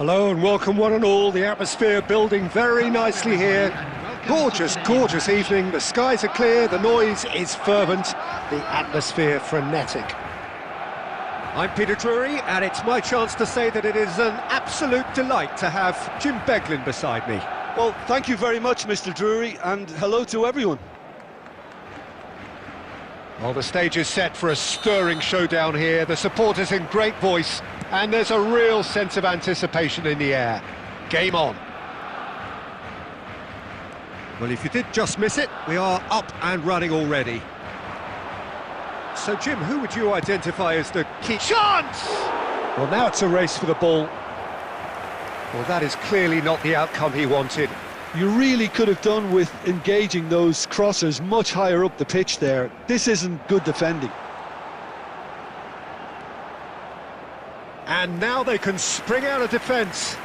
Hello and welcome one and all. The atmosphere building very nicely here. Gorgeous, gorgeous evening. The skies are clear, the noise is fervent, the atmosphere frenetic. I'm Peter Drury, and it's my chance to say that it is an absolute delight to have Jim Beglin beside me. Well, thank you very much, Mr. Drury, and hello to everyone. Well, the stage is set for a stirring showdown here. The supporters in great voice, and there's a real sense of anticipation in the air. Game on. Well, if you did just miss it, we are up and running already. So, Jim, who would you identify as the key... Chance! Well, now it's a race for the ball. Well, that is clearly not the outcome he wanted. You really could have done with engaging those crossers much higher up the pitch there. This isn't good defending. And now they can spring out of defence.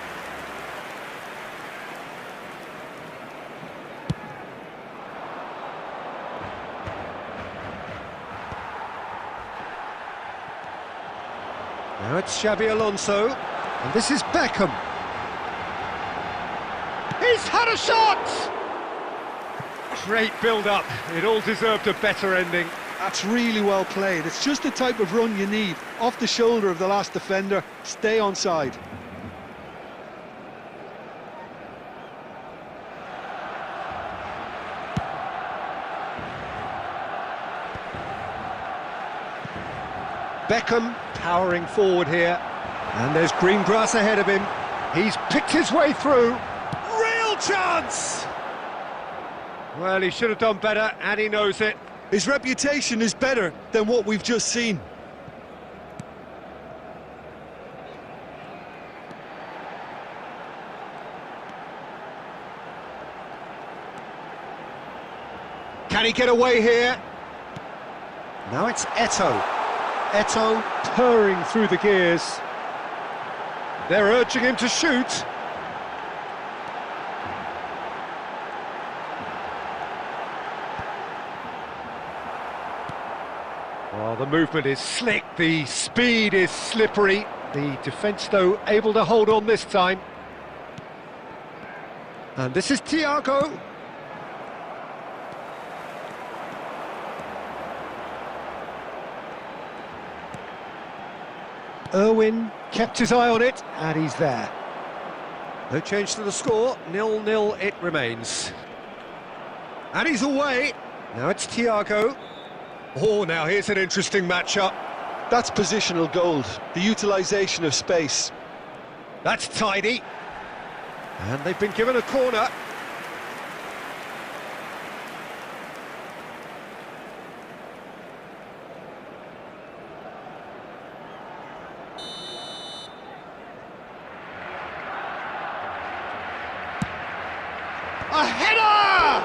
Now it's Xabi Alonso, and this is Beckham. He's had a shot! Great build-up, it all deserved a better ending. That's really well played. It's just the type of run you need. Off the shoulder of the last defender, stay onside. Beckham powering forward here, and there's green grass ahead of him. He's picked his way through. Real chance! Well, he should have done better, and he knows it. His reputation is better than what we've just seen. Can he get away here? Now it's Eto'o. Eto'o purring through the gears. They're urging him to shoot. Well, the movement is slick, the speed is slippery. The defence, though, able to hold on this time. And this is Thiago. Irwin kept his eye on it, and he's there. No change to the score, 0-0 it remains. And he's away. Now it's Thiago. Oh, now here's an interesting matchup. That's positional gold, the utilisation of space. That's tidy. And they've been given a corner. A header!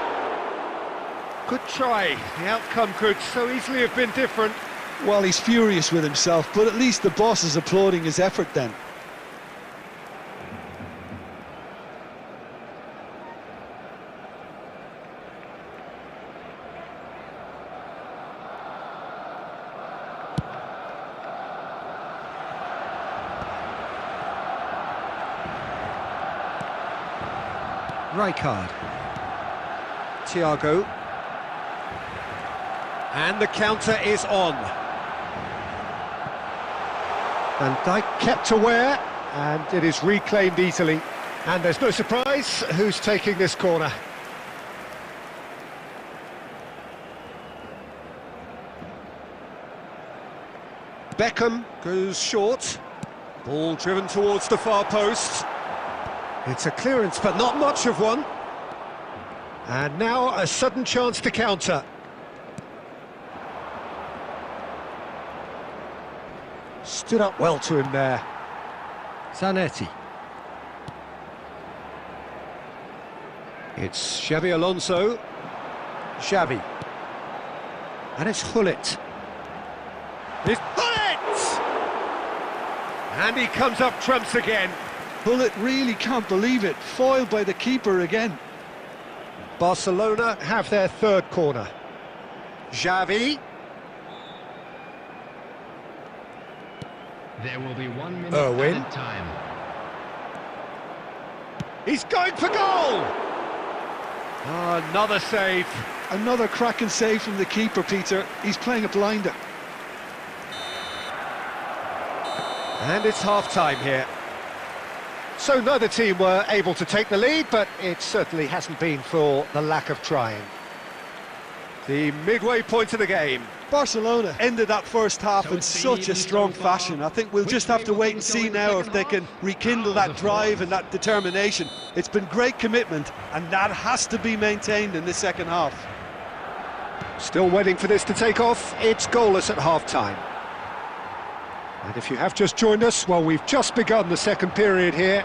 Good try. The outcome could so easily have been different. Well, he's furious with himself, but at least the boss is applauding his effort then. Rijkaard. Thiago. And the counter is on. Van Dijk kept aware, and it is reclaimed easily. And there's no surprise who's taking this corner. Beckham goes short. Ball driven towards the far post. It's a clearance, but not much of one. And now a sudden chance to counter. Stood up well to him there. Zanetti. It's Xabi Alonso. Xavi. And it's Hullet. It's Hullet! And he comes up trumps again. Hullet really can't believe it, foiled by the keeper again. Barcelona have their third corner. Xavi. There will be 1 minute Irwin. added time. He's going for goal! Another save. Another cracking save from the keeper, Peter. He's playing a blinder. And it's half-time here. So neither team were able to take the lead, but it certainly hasn't been for the lack of trying. The midway point of the game. Barcelona ended that first half in such a strong fashion. I think we'll just have to wait and see now if they can rekindle that drive and that determination. It's been great commitment, and that has to be maintained in the second half. Still waiting for this to take off. It's goalless at half-time. And if you have just joined us, well, we've just begun the second period here.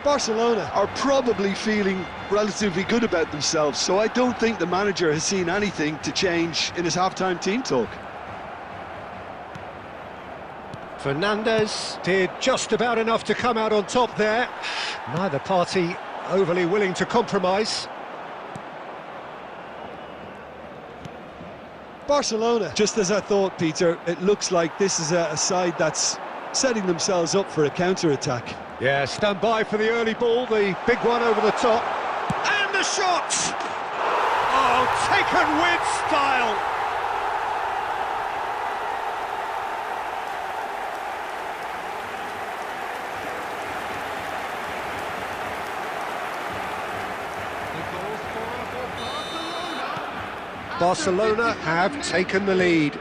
Barcelona are probably feeling relatively good about themselves, so I don't think the manager has seen anything to change in his half-time team talk. Fernandes did just about enough to come out on top there. Neither party overly willing to compromise. Barcelona, just as I thought, Peter, it looks like this is a side that's setting themselves up for a counter-attack. Yeah, stand by for the early ball, the big one over the top. And the shot! Oh, taken with style! Barcelona have taken the lead.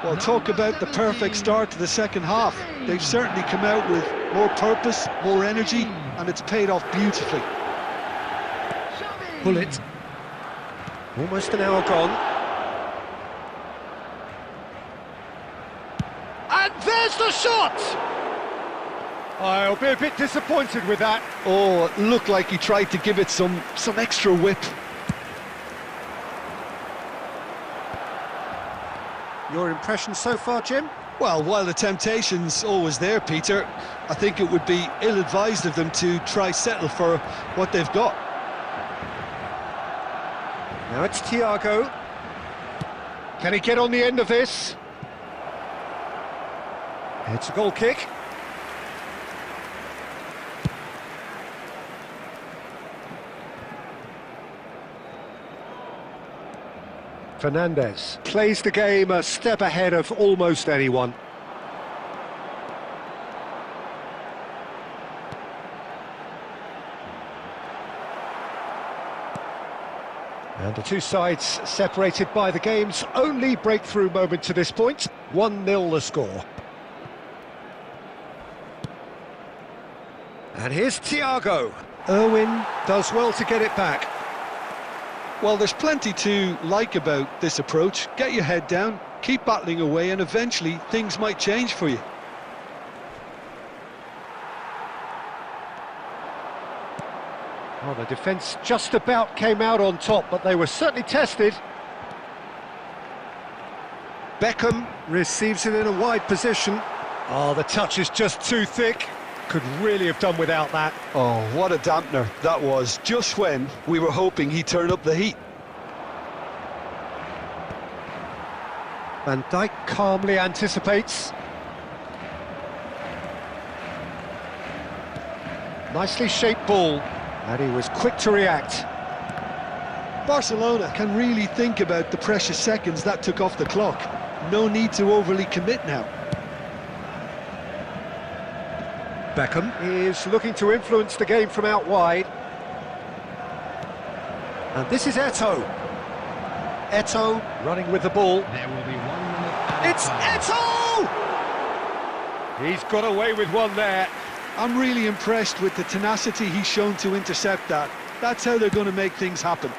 Well, talk about the perfect start to the second half. They've certainly come out with more purpose, more energy, and it's paid off beautifully. Bullet. Almost an hour gone. And there's the shot! I'll be a bit disappointed with that. Oh, it looked like he tried to give it some extra whip. Your impression so far, Jim? Well, while the temptation's always there, Peter, I think it would be ill-advised of them to try settle for what they've got. Now it's Thiago. Can he get on the end of this? It's a goal kick. Fernandes plays the game a step ahead of almost anyone. And the two sides separated by the game's only breakthrough moment to this point. 1-0 the score. And here's Thiago. Irwin does well to get it back. Well, there's plenty to like about this approach. Get your head down, keep battling away, and eventually things might change for you. Well, the defence just about came out on top, but they were certainly tested. Beckham receives it in a wide position. Oh, the touch is just too thick. Could really have done without that. Oh, what a dampener that was, just when we were hoping he'd turn up the heat. Van Dijk calmly anticipates. Nicely shaped ball, and he was quick to react. Barcelona can really think about the precious seconds that took off the clock. No need to overly commit now. Beckham is looking to influence the game from out wide. And this is Eto'o. Eto'o running with the ball. There will be 1 minute. It's Eto'o! He's got away with one there. I'm really impressed with the tenacity he's shown to intercept that. That's how they're going to make things happen.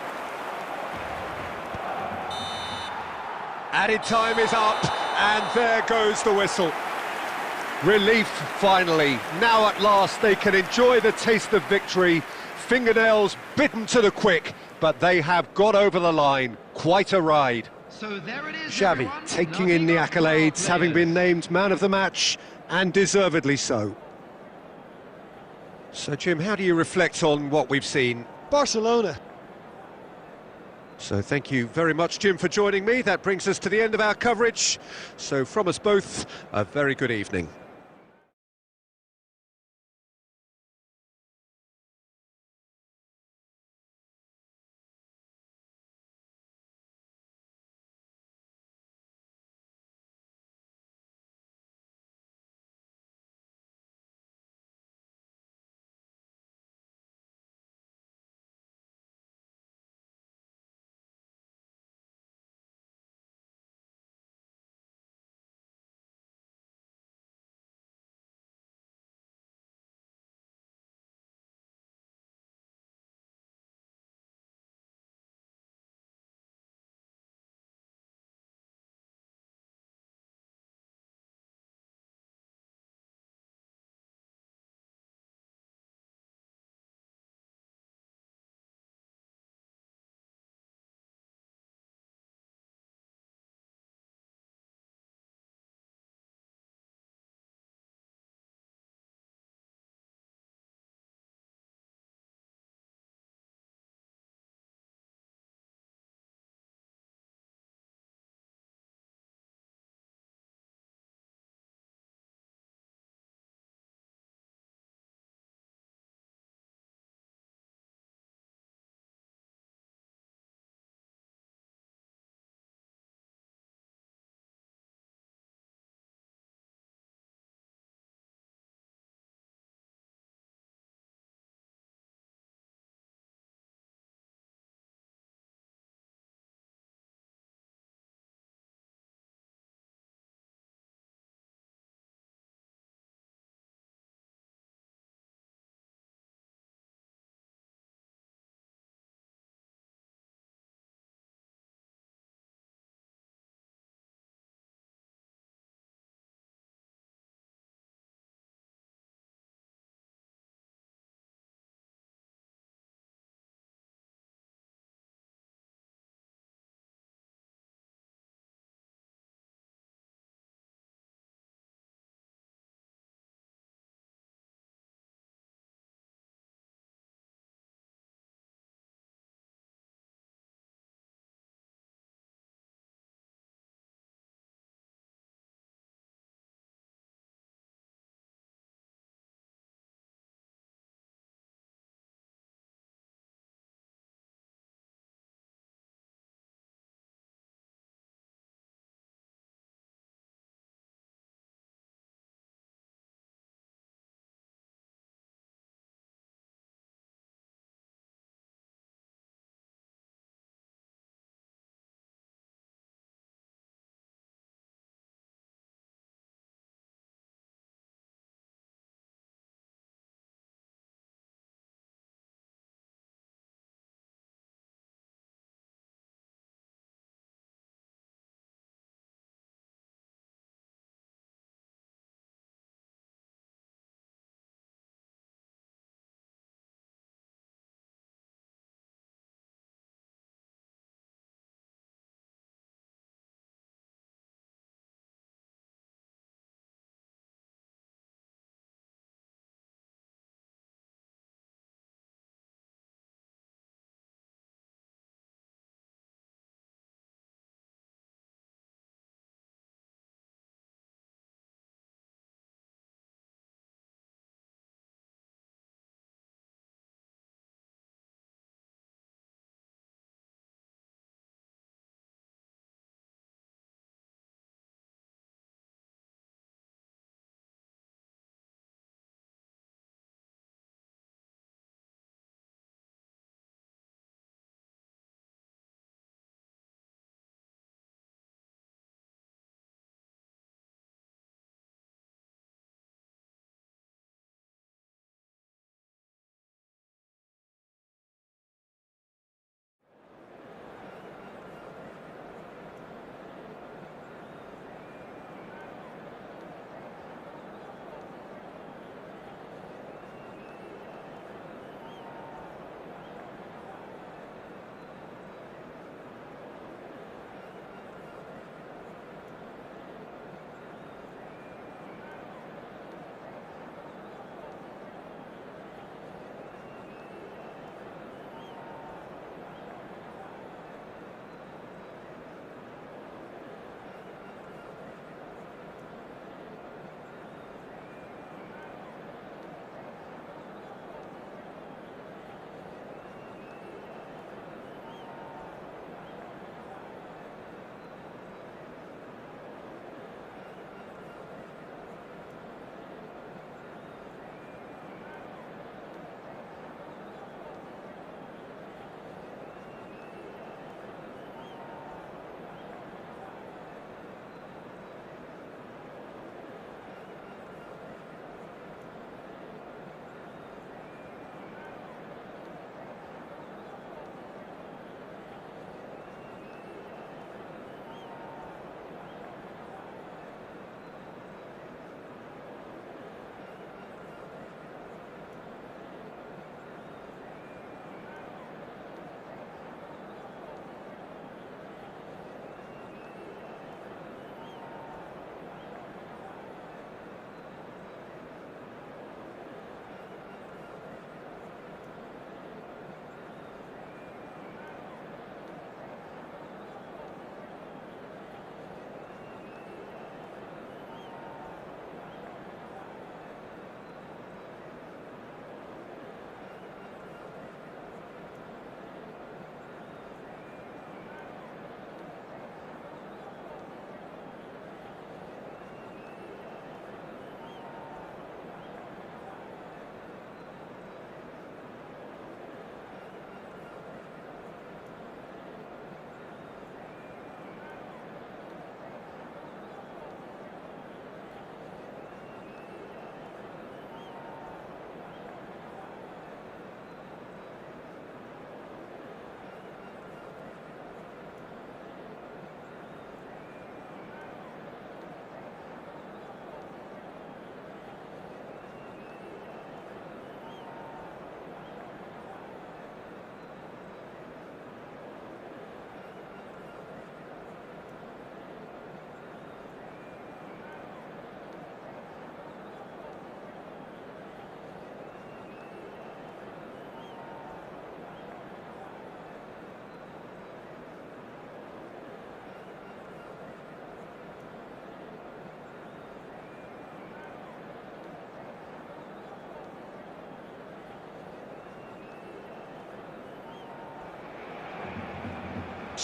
Added time is up, and there goes the whistle. Relief, finally. Now at last they can enjoy the taste of victory. Fingernails bitten to the quick, but they have got over the line. Quite a ride. So there it is, Xavi everyone. taking in the accolades, having been named man of the match, and deservedly so. So, Jim, how do you reflect on what we've seen? Barcelona. So thank you very much, Jim, for joining me. That brings us to the end of our coverage. So from us both, a very good evening.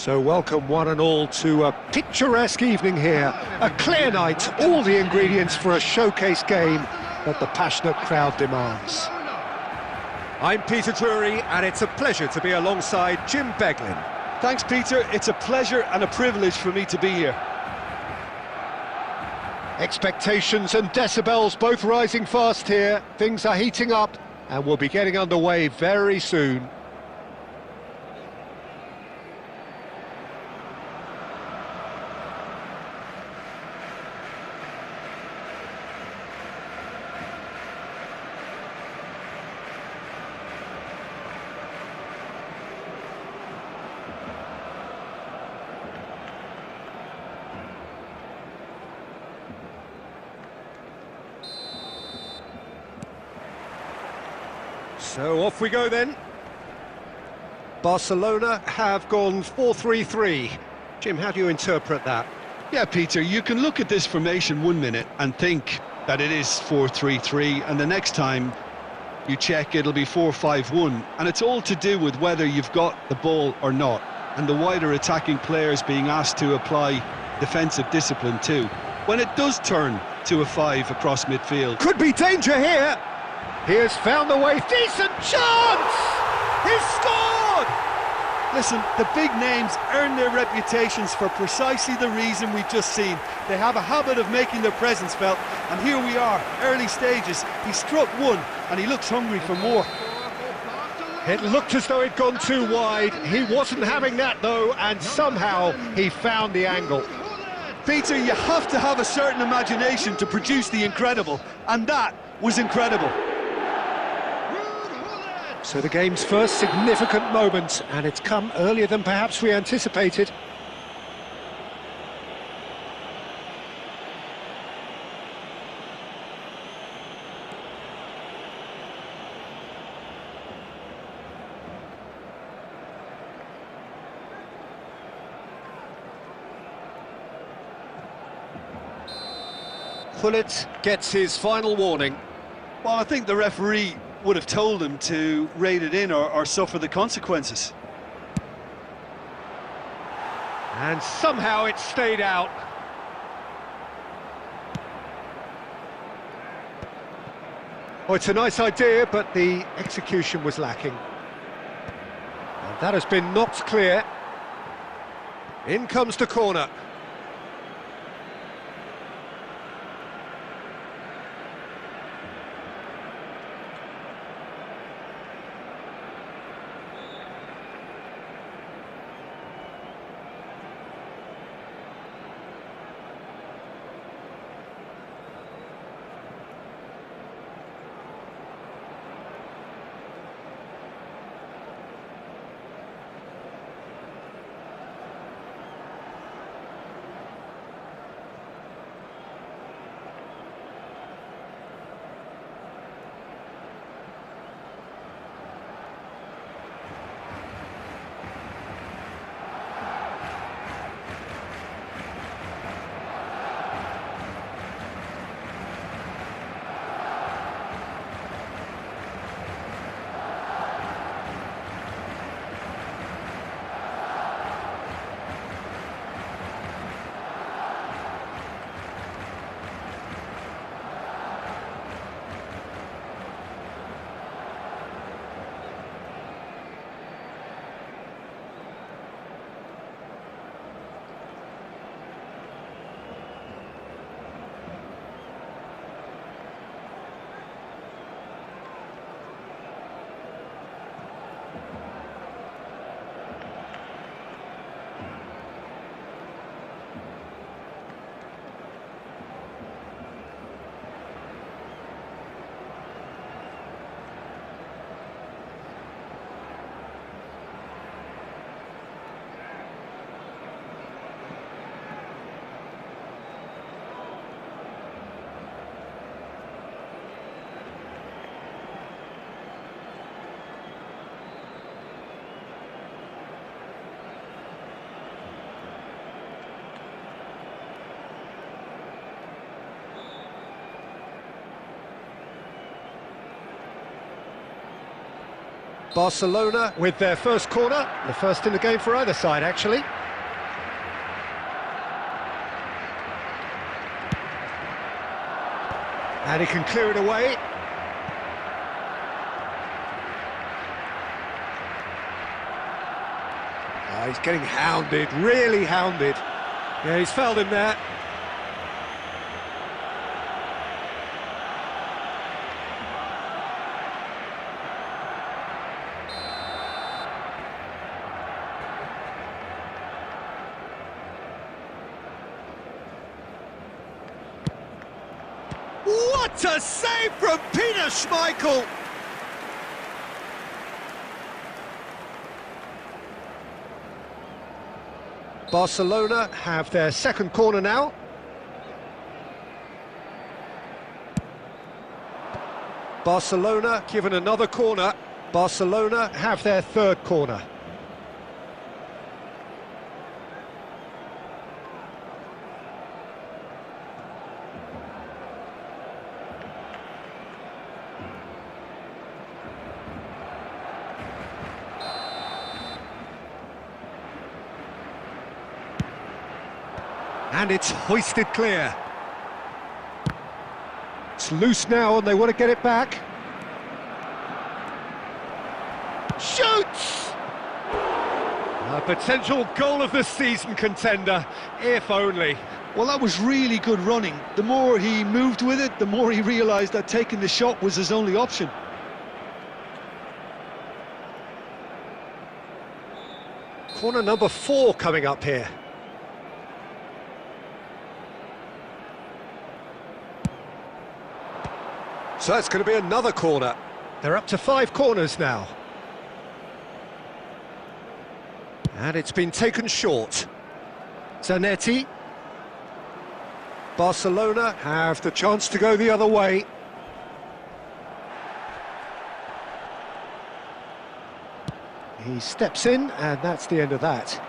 So welcome one and all to a picturesque evening here. A clear night, all the ingredients for a showcase game that the passionate crowd demands. I'm Peter Drury, and it's a pleasure to be alongside Jim Beglin. Thanks, Peter. It's a pleasure and a privilege for me to be here. Expectations and decibels both rising fast here. Things are heating up, and we'll be getting underway very soon. So off we go then. Barcelona have gone 4-3-3. Jim, how do you interpret that? Yeah, Peter, you can look at this formation 1 minute and think that it is 4-3-3, and the next time you check it'll be 4-5-1, and it's all to do with whether you've got the ball or not, and the wider attacking players being asked to apply defensive discipline too. When it does turn to a 5 across midfield... Could be danger here! He has found the way, decent chance! He's scored! Listen, the big names earn their reputations for precisely the reason we've just seen. They have a habit of making their presence felt, and here we are, early stages. He struck one, and he looks hungry for more. It looked as though he'd gone too wide. He wasn't having that, though, and somehow he found the angle. Peter, you have to have a certain imagination to produce the incredible, and that was incredible. So the game's first significant moment, and it's come earlier than perhaps we anticipated. Gullit gets his final warning. Well, I think the referee would have told him to rate it in or suffer the consequences. And somehow it stayed out. Oh, it's a nice idea, but the execution was lacking. And that has been knocked clear. In comes the corner. Barcelona with their first corner, the first in the game for either side, actually. And he can clear it away. He's getting hounded, really hounded. Yeah, he's fouled him there. What a save from Peter Schmeichel! Barcelona have their second corner now. Barcelona given another corner. Barcelona have their third corner. And it's hoisted clear. It's loose now and they want to get it back. Shoots! A potential goal of the season contender, if only. Well, that was really good running. The more he moved with it, the more he realised that taking the shot was his only option. Corner number 4 coming up here. So it's going to be another corner. They're up to 5 corners now. And it's been taken short. Zanetti. Barcelona have the chance to go the other way. He steps in, and that's the end of that.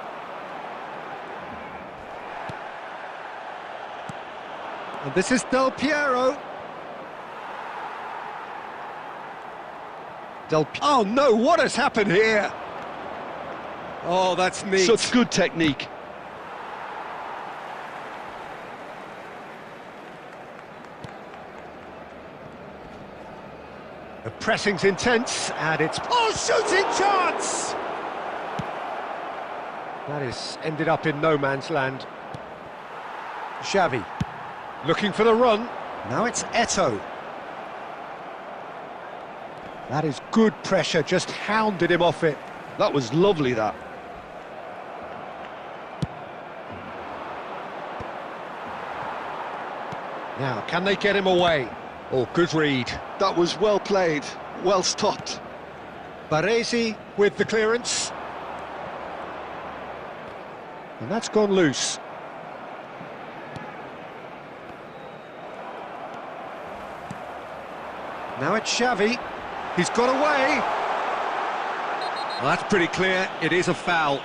And this is Del Piero. Oh no, what has happened here? Oh, that's neat. Such good technique. The pressing's intense, and it's... Oh, shooting chance! That is ended up in no man's land. Xavi, looking for the run. Now it's Eto'o. That is good pressure, just hounded him off it. That was lovely, that. Now, can they get him away? Oh, good read. That was well played, well stopped. Baresi with the clearance. And that's gone loose. Now it's Xavi. He's got away. Well, that's pretty clear. It is a foul.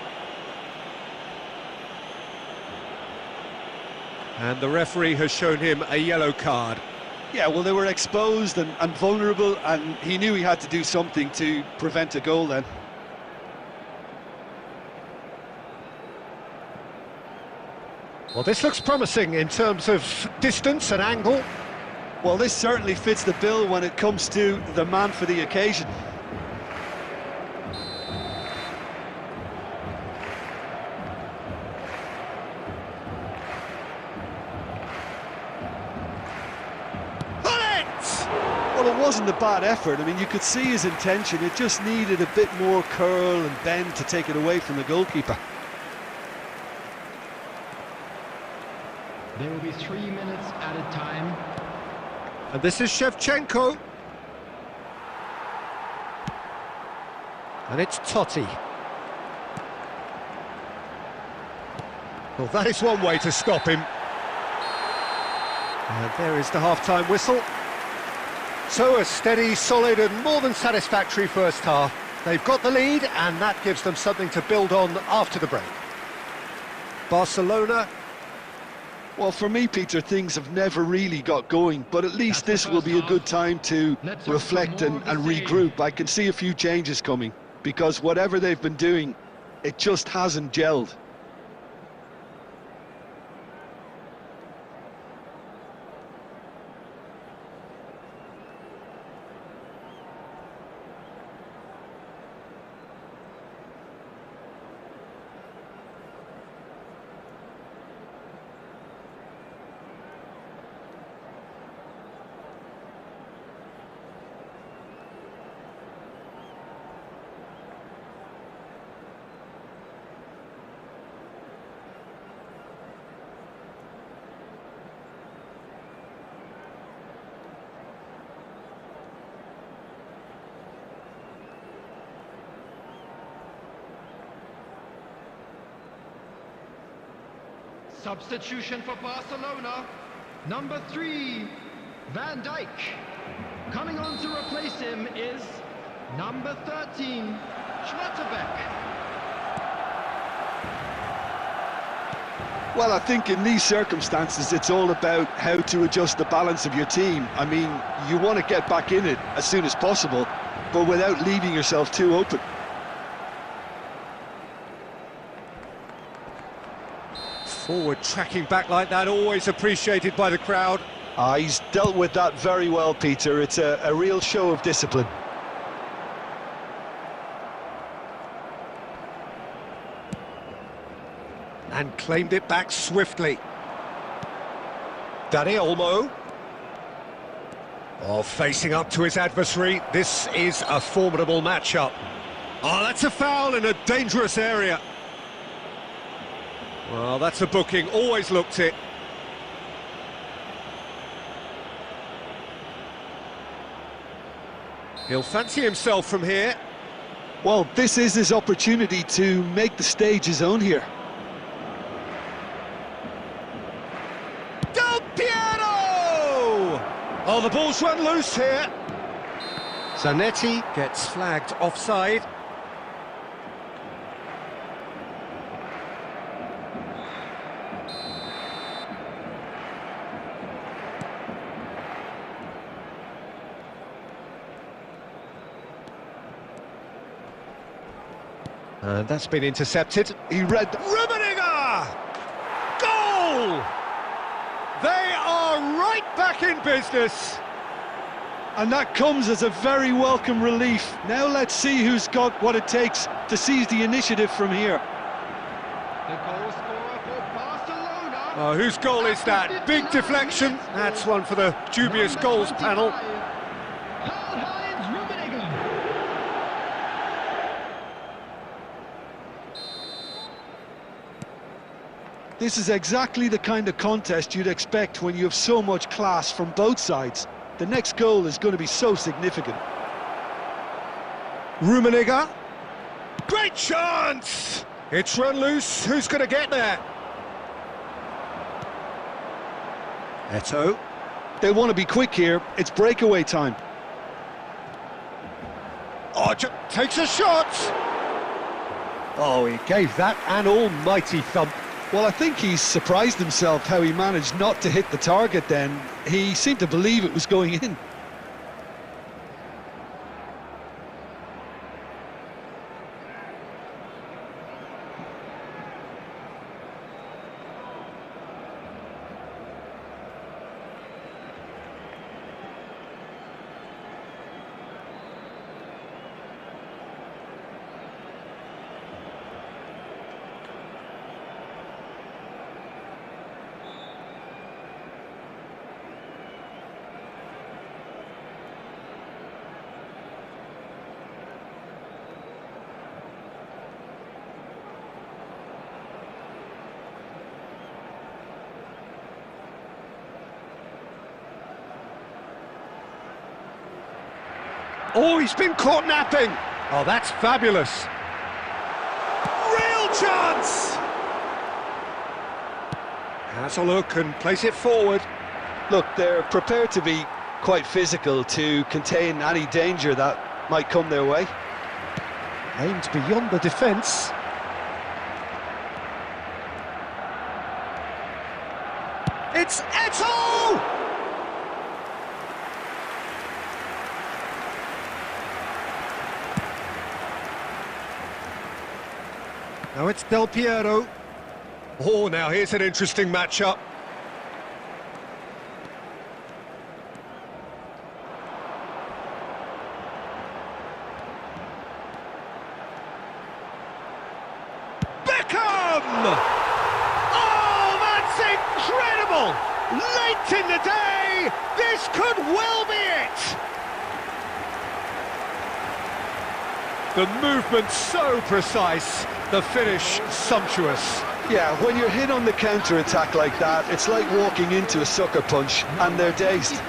And the referee has shown him a yellow card. Yeah, well, they were exposed and vulnerable, and he knew he had to do something to prevent a goal then. Well, this looks promising in terms of distance and angle. Well, this certainly fits the bill when it comes to the man for the occasion. Well, it wasn't a bad effort. I mean, you could see his intention. It just needed a bit more curl and bend to take it away from the goalkeeper. There will be 3 minutes at a time. And this is Shevchenko. And it's Totti. Well, that is one way to stop him. And there is the half-time whistle. So a steady, solid and more than satisfactory first half. They've got the lead and that gives them something to build on after the break. Barcelona. Well, for me, Peter, things have never really got going, but at least this will be a good time to reflect and regroup. I can see a few changes coming, because whatever they've been doing, it just hasn't gelled. Substitution for Barcelona. Number 3, Van Dijk. Coming on to replace him is number 13, Schlotterbeck. Well, I think in these circumstances, it's all about how to adjust the balance of your team. I mean, you want to get back in it as soon as possible, but without leaving yourself too open. Forward tracking back like that, always appreciated by the crowd. He's dealt with that very well, Peter. It's a real show of discipline. And claimed it back swiftly. Dani Olmo. Oh, facing up to his adversary. This is a formidable matchup. Oh, that's a foul in a dangerous area. Well, that's a booking, always looked it. He'll fancy himself from here. Well, this is his opportunity to make the stage his own here. Del Piero! Oh, the ball's run loose here. Zanetti gets flagged offside. And that's been intercepted. He read... Rummenigge! Goal! They are right back in business. And that comes as a very welcome relief. Now let's see who's got what it takes to seize the initiative from here. The goal scorer for Barcelona. Oh, whose goal is that? Big deflection. That's one for the dubious goals panel. Karl-Heinz Rummenigge. This is exactly the kind of contest you'd expect when you have so much class from both sides. The next goal is going to be so significant. Rummenigge. Great chance! It's run loose. Who's going to get there? Eto'o. They want to be quick here. It's breakaway time. Oh, takes a shot! Oh, he gave that an almighty thump. Well, I think he's surprised himself how he managed not to hit the target then. He seemed to believe it was going in. Oh, he's been caught napping. Oh, that's fabulous. Real chance! Has a look and plays it forward. Look, they're prepared to be quite physical to contain any danger that might come their way. Aimed beyond the defence. It's Eto'o! Now it's Del Piero. Oh, now here's an interesting matchup. Beckham! Oh, that's incredible! Late in the day, this could well be it! The movement so precise, the finish sumptuous. Yeah, when you're hit on the counter-attack like that, it's like walking into a sucker punch, and they're dazed.